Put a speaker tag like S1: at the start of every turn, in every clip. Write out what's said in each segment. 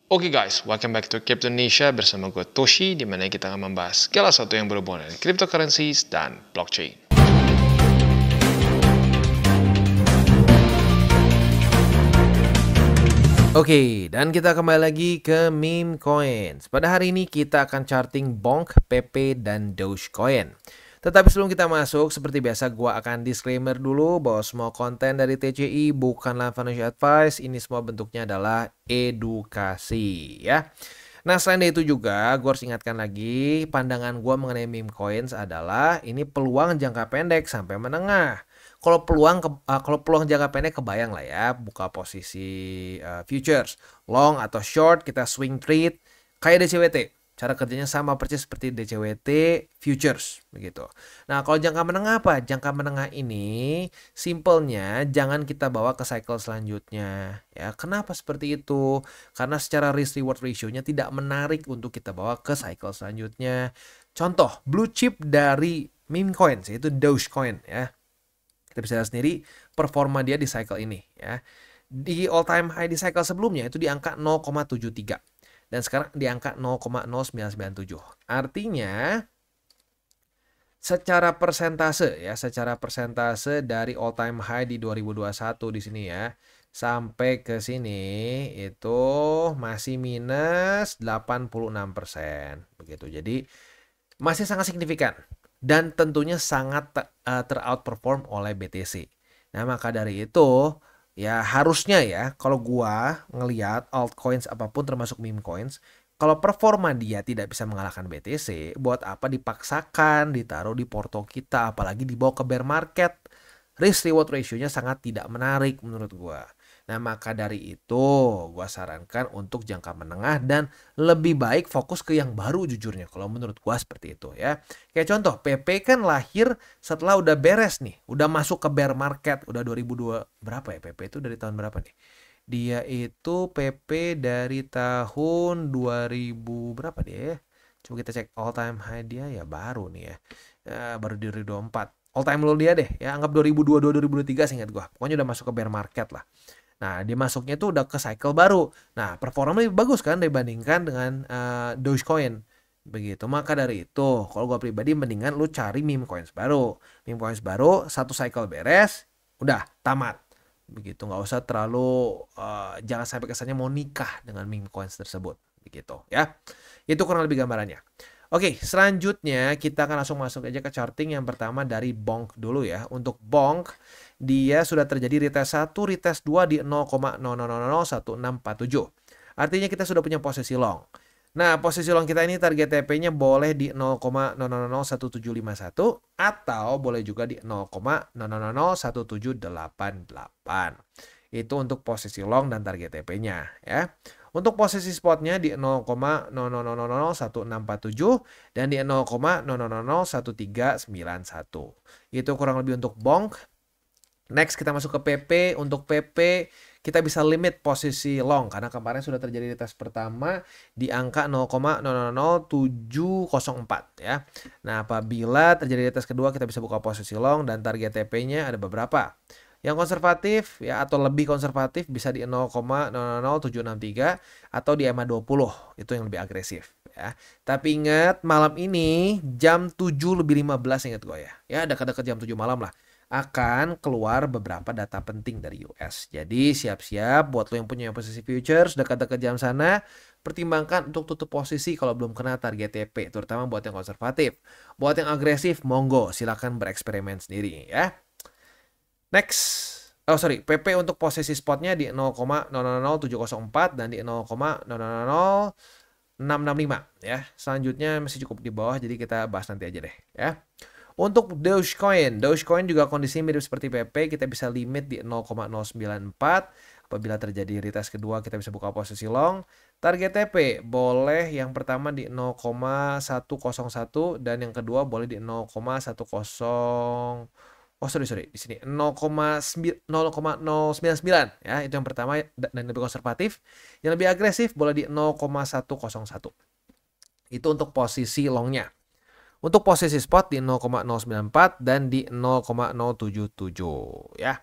S1: Oke guys, welcome back to Crypto Indonesia bersama gue Toshi, di mana kita akan membahas segala sesuatu yang berhubungan dengan cryptocurrencies dan blockchain. Oke, dan kita kembali lagi ke meme coins. Pada hari ini kita akan charting Bonk, PP, dan Dogecoin. Tetapi sebelum kita masuk, seperti biasa gue akan disclaimer dulu bahwa semua konten dari TCI bukanlah financial advice. Ini semua bentuknya adalah edukasi ya. Nah selain itu juga gue harus ingatkan lagi, pandangan gue mengenai meme coins adalah ini peluang jangka pendek sampai menengah. Kalau peluang jangka pendek kebayang lah ya, buka posisi futures, long atau short, kita swing trade kayak DCWT. Cara kerjanya sama persis seperti DCWT futures begitu. Nah, kalau jangka menengah apa? Jangka menengah ini simpelnya jangan kita bawa ke cycle selanjutnya. Ya, kenapa seperti itu? Karena secara risk reward ratio-nya tidak menarik untuk kita bawa ke cycle selanjutnya. Contoh, blue chip dari meme coins yaitu Dogecoin ya. Kita bisa lihat sendiri performa dia di cycle ini ya. Di all time high di cycle sebelumnya itu di angka 0,73. Dan sekarang di angka 0,0997. Artinya secara persentase dari all time high di 2021 di sini ya sampai ke sini itu masih minus 86% begitu. Jadi masih sangat signifikan dan tentunya sangat ter-outperform oleh BTC. Nah, maka dari itu ya harusnya ya kalau gua ngelihat altcoins apapun termasuk meme coins, kalau performa dia tidak bisa mengalahkan BTC, buat apa dipaksakan ditaruh di porto kita, apalagi dibawa ke bear market. Risk reward ratio-nya sangat tidak menarik menurut gua. Nah, maka dari itu gua sarankan untuk jangka menengah dan lebih baik fokus ke yang baru jujurnya kalau menurut gua seperti itu ya. Kayak contoh PP kan lahir setelah udah beres nih, udah masuk ke bear market, udah 2002 berapa ya PP itu dari tahun berapa nih? Dia itu PP dari tahun 2000 berapa dia ya? Coba kita cek all time high dia ya baru nih ya. Baru di 2024. All time low dia deh ya, anggap 2022 2023 seingat gua. Pokoknya udah masuk ke bear market lah. Nah, dia masuknya itu udah ke cycle baru. Nah, performa lebih bagus kan dibandingkan dengan Dogecoin. Begitu. Maka dari itu, kalau gue pribadi mendingan lu cari meme coins baru. Meme coins baru, satu cycle beres, udah tamat. Begitu. Nggak usah terlalu, jangan sampai kesannya mau nikah dengan meme coins tersebut. Begitu ya. Itu kurang lebih gambarannya. Oke, selanjutnya kita akan langsung masuk aja ke charting. Yang pertama dari Bonk dulu ya. Untuk Bonk, dia sudah terjadi retest 1, retest 2 di 0,00001647. Artinya kita sudah punya posisi long. Nah, posisi long kita ini target TP-nya boleh di 0,001751 atau boleh juga di 0,001788. Itu untuk posisi long dan target TP-nya ya. Untuk posisi spotnya di 0,00001647 dan di 0,001391. Itu kurang lebih untuk Bonk. Next kita masuk ke PP. Untuk PP kita bisa limit posisi long karena kemarin sudah terjadi di tes pertama di angka 0,000704 ya. Nah, apabila terjadi di tes kedua kita bisa buka posisi long dan target TP-nya ada beberapa. Yang konservatif ya atau lebih konservatif bisa di 0,000763 atau di EMA 20. Itu yang lebih agresif ya. Tapi ingat malam ini jam 7 lebih 15 ingat gue ya. Ya dekat-dekat jam 7 malam lah akan keluar beberapa data penting dari US. Jadi siap-siap buat lo yang punya posisi futures dekat-dekat jam sana, pertimbangkan untuk tutup posisi kalau belum kena target TP, terutama buat yang konservatif. Buat yang agresif, monggo silakan bereksperimen sendiri ya. Next, PP untuk posisi spotnya di 0,000704 dan di 0,000665 ya. Selanjutnya masih cukup di bawah, jadi kita bahas nanti aja deh ya. Untuk Dogecoin juga kondisinya mirip seperti PP, kita bisa limit di 0,094. Apabila terjadi retest kedua kita bisa buka posisi long. Target TP boleh yang pertama di 0,101 dan yang kedua boleh di 0,10. Di sini 0,099 ya, itu yang pertama dan lebih konservatif. Yang lebih agresif boleh di 0,101. Itu untuk posisi longnya. Untuk posisi spot di 0,094 dan di 0,077 ya.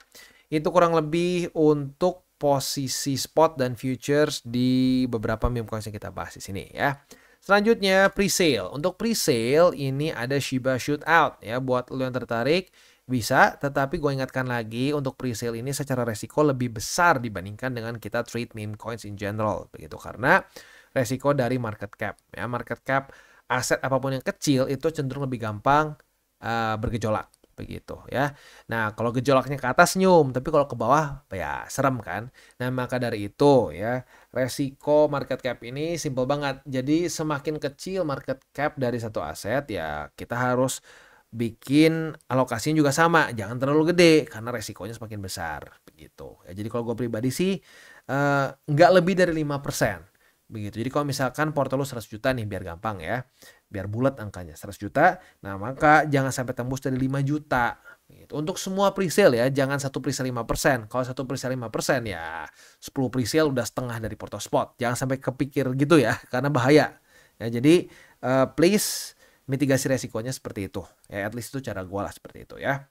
S1: Itu kurang lebih untuk posisi spot dan futures di beberapa meme coins yang kita bahas di sini ya. Selanjutnya pre-sale. Untuk pre-sale ini ada Shiba Shootout ya. Buat lo yang tertarik bisa, tetapi gue ingatkan lagi untuk pre-sale ini secara resiko lebih besar dibandingkan dengan kita trade meme coins in general begitu, karena resiko dari market cap ya. Market cap aset apapun yang kecil itu cenderung lebih gampang bergejolak begitu ya. Nah, kalau gejolaknya ke atas senyum, tapi kalau ke bawah ya serem kan. Nah, maka dari itu ya, resiko market cap ini simple banget. Jadi semakin kecil market cap dari satu aset ya kita harus bikin alokasinya juga sama, jangan terlalu gede karena resikonya semakin besar begitu. Ya, jadi kalau gue pribadi sih nggak lebih dari 5%. Begitu. Jadi kalau misalkan portfolio 100 juta nih biar gampang ya. Biar bulat angkanya 100 juta. Nah, maka jangan sampai tembus dari 5 juta. Gitu. Untuk semua presale ya, jangan satu presale 5%. Kalau satu presale 5% ya 10 presale udah setengah dari porto spot. Jangan sampai kepikir gitu ya, karena bahaya. Ya, jadi please mitigasi resikonya seperti itu. Ya, at least itu cara gua lah seperti itu ya.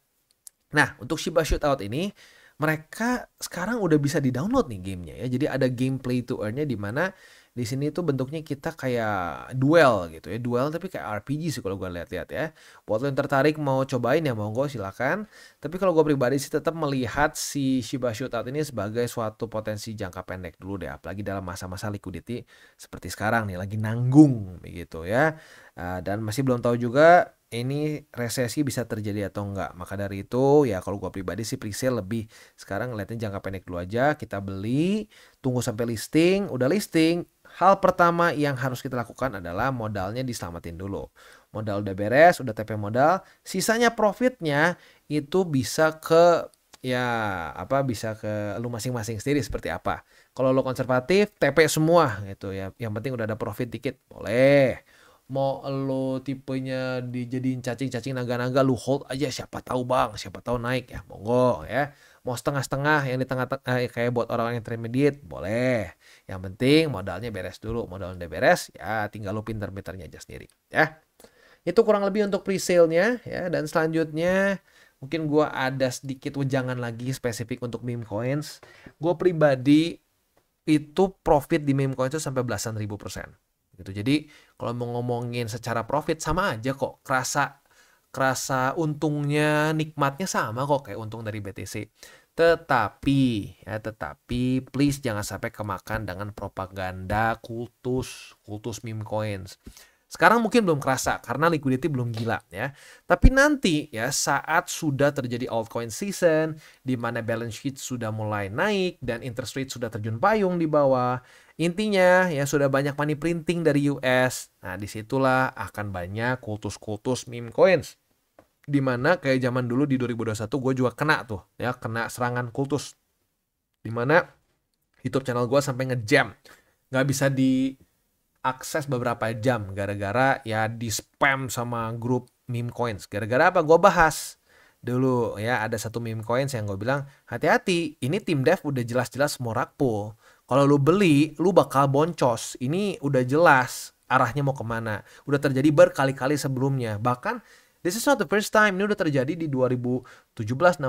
S1: Nah, untuk Shiba Shootout ini mereka sekarang udah bisa di-download nih gamenya ya. Jadi ada game play to earn-nya di mana di sini tuh bentuknya kita kayak duel gitu ya. Duel tapi kayak RPG sih kalau gue lihat-lihat ya. Buat lo yang tertarik mau cobain ya monggo silakan. Tapi kalau gue pribadi sih tetap melihat si Shiba Shootout ini sebagai suatu potensi jangka pendek dulu deh. Apalagi dalam masa-masa liquidity seperti sekarang nih lagi nanggung begitu ya. Dan masih belum tahu juga ini resesi bisa terjadi atau enggak. Maka dari itu ya kalau gue pribadi sih presale lebih sekarang ngeliatnya jangka pendek dulu aja. Kita beli, tunggu sampai listing, udah listing. Hal pertama yang harus kita lakukan adalah modalnya diselamatin dulu. Modal udah beres, udah TP modal, sisanya profitnya itu bisa ke ya apa bisa ke lu masing-masing sendiri seperti apa. Kalau lu konservatif, TP semua gitu ya. Yang penting udah ada profit dikit, boleh. Mau lo tipenya dijadiin cacing-cacing naga-naga, lu hold aja, siapa tahu bang, siapa tahu naik ya, monggo ya. Mau setengah-setengah yang di tengah-tengah kayak buat orang yang intermediate, boleh. Yang penting modalnya beres dulu. Modal udah beres, ya tinggal lu pinter-pinternya aja sendiri ya. Itu kurang lebih untuk pre-sale-nya ya. Dan selanjutnya mungkin gua ada sedikit wejangan lagi spesifik untuk meme coins. Gue pribadi itu profit di meme coins itu sampai belasan ribu persen gitu. Jadi kalau mau ngomongin secara profit sama aja kok, kerasa untungnya, nikmatnya sama kok kayak untung dari BTC. Tetapi please jangan sampai kemakan dengan propaganda kultus meme coins. Sekarang mungkin belum kerasa karena liquidity belum gila ya. Tapi nanti ya saat sudah terjadi altcoin season di mana balance sheet sudah mulai naik dan interest rate sudah terjun payung di bawah. Intinya ya sudah banyak money printing dari US. Nah, disitulah akan banyak kultus meme coins. Dimana kayak zaman dulu di 2021 gue juga kena tuh ya, kena serangan kultus. Dimana YouTube channel gue sampai ngejam. Nggak bisa diakses beberapa jam gara-gara ya di spam sama grup meme coins. Gara-gara apa? Gue bahas dulu ya ada satu meme coins yang gue bilang hati-hati, ini tim dev udah jelas-jelas mau rug pull. Kalau lu beli, lu bakal boncos. Ini udah jelas arahnya mau kemana. Udah terjadi berkali-kali sebelumnya. Bahkan this is not the first time. Ini udah terjadi di 2017-16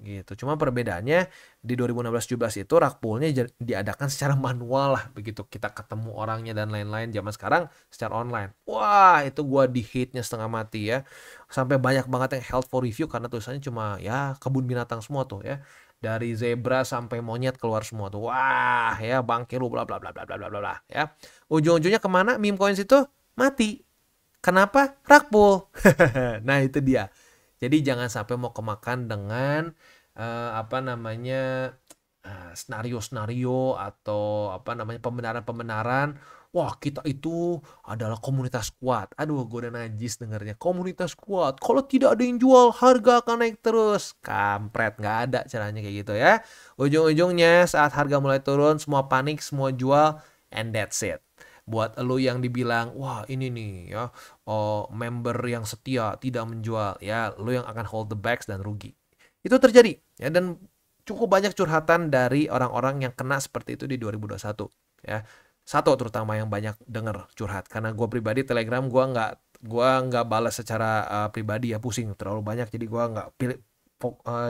S1: gitu. Cuma perbedaannya di 2016-17 itu rug pull-nya diadakan secara manual lah begitu. Kita ketemu orangnya dan lain-lain. Zaman sekarang secara online. Wah, itu gua di hate-nya setengah mati ya. Sampai banyak banget yang held for review karena tulisannya cuma ya kebun binatang semua tuh ya. Dari zebra sampai monyet keluar semua tuh. Wah, ya bangke lu bla bla bla bla bla bla bla ya. Ujung-ujungnya kemana meme coins itu? Mati. Kenapa? Rug pull. Nah, itu dia. Jadi jangan sampai mau kemakan dengan senario-senario atau pembenaran-pembenaran. Wah, kita itu adalah komunitas kuat. Aduh, gue udah najis dengernya. Komunitas kuat. Kalau tidak ada yang jual, harga akan naik terus. Kampret, nggak ada caranya kayak gitu ya. Ujung-ujungnya saat harga mulai turun, semua panik, semua jual, and that's it. Buat lo yang dibilang, wah ini nih ya, member yang setia tidak menjual, ya lo yang akan hold the bags dan rugi. Itu terjadi ya, dan cukup banyak curhatan dari orang-orang yang kena seperti itu di 2021 ya. Satu terutama yang banyak denger curhat, karena gue pribadi Telegram gue nggak balas secara pribadi ya, pusing terlalu banyak, jadi gue nggak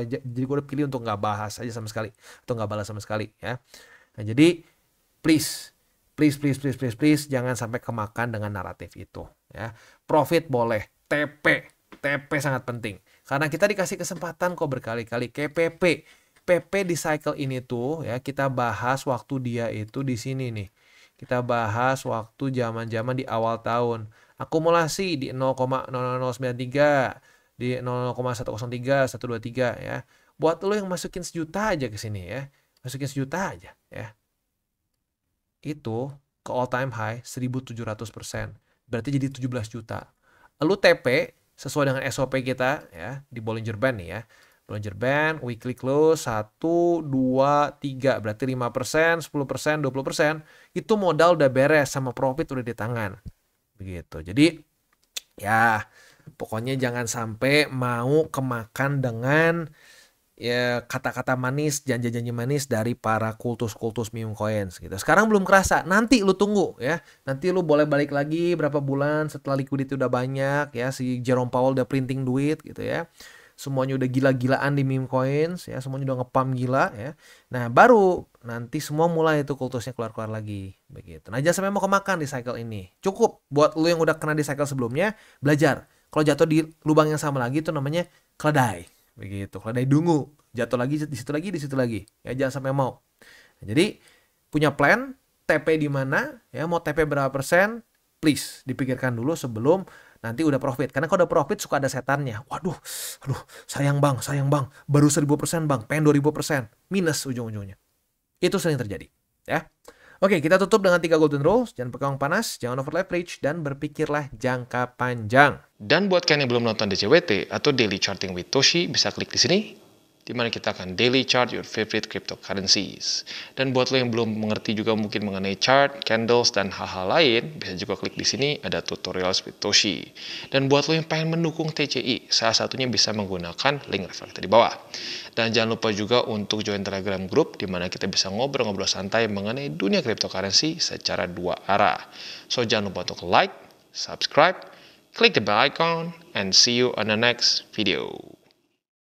S1: jadi gue udah pilih untuk nggak bahas aja sama sekali, atau nggak balas sama sekali ya. Nah, jadi please jangan sampai kemakan dengan naratif itu ya. Profit boleh, TP sangat penting karena kita dikasih kesempatan kok berkali-kali. Kayak PP di cycle ini tuh ya, kita bahas waktu dia itu di sini nih. Kita bahas waktu zaman-zaman di awal tahun. Akumulasi di 0,0093, di 0,103, 123 ya. Buat lo yang masukin sejuta aja ke sini ya. Masukin sejuta aja ya. Itu ke all time high 1.700%. Berarti jadi 17 juta. Lu TP sesuai dengan SOP kita ya di Bollinger Band nih ya. Bollinger Band, weekly close 1, 2, 3. Berarti 5%, 10%, 20%. Itu modal udah beres sama profit udah di tangan. Begitu. Jadi ya pokoknya jangan sampai mau kemakan dengan ya kata-kata manis, janji-janji manis dari para kultus-kultus meme coins gitu. Sekarang belum kerasa, nanti lu tunggu ya. Nanti lu boleh balik lagi berapa bulan setelah liquidity udah banyak ya, si Jerome Powell udah printing duit gitu ya. Semuanya udah gila-gilaan di meme coins ya, semuanya udah ngepam gila ya. Nah, baru nanti semua mulai itu kultusnya keluar-keluar lagi begitu. Nah, jangan sampai mau kemakan di cycle ini. Cukup buat lu yang udah kena di cycle sebelumnya, belajar. Kalau jatuh di lubang yang sama lagi itu namanya keledai. Begitu, keledai dungu. Jatuh lagi di situ lagi, di situ lagi. Ya jangan sampai mau. Nah, jadi punya plan, TP di mana, ya mau TP berapa persen, please dipikirkan dulu sebelum nanti udah profit. Karena kalau udah profit suka ada setannya. Waduh, aduh, sayang bang, baru 1000% bang, pengen 2000%, minus ujung-ujungnya. Itu sering terjadi, ya. Oke, kita tutup dengan 3 golden rules. Jangan pegang panas, jangan over leverage, dan berpikirlah jangka panjang.
S2: Dan buat kalian yang belum nonton DCWT atau Daily Charting with Toshi, bisa klik di sini, di mana kita akan daily chart your favorite cryptocurrencies. Dan buat lo yang belum mengerti juga mungkin mengenai chart, candles, dan hal-hal lain, bisa juga klik di sini, ada tutorials with Toshi. Dan buat lo yang pengen mendukung TCI, salah satunya bisa menggunakan link reflektor di bawah. Dan jangan lupa juga untuk join Telegram group, di mana kita bisa ngobrol-ngobrol santai mengenai dunia cryptocurrency secara 2 arah. So jangan lupa untuk like, subscribe, click the bell icon, and see you on the next video.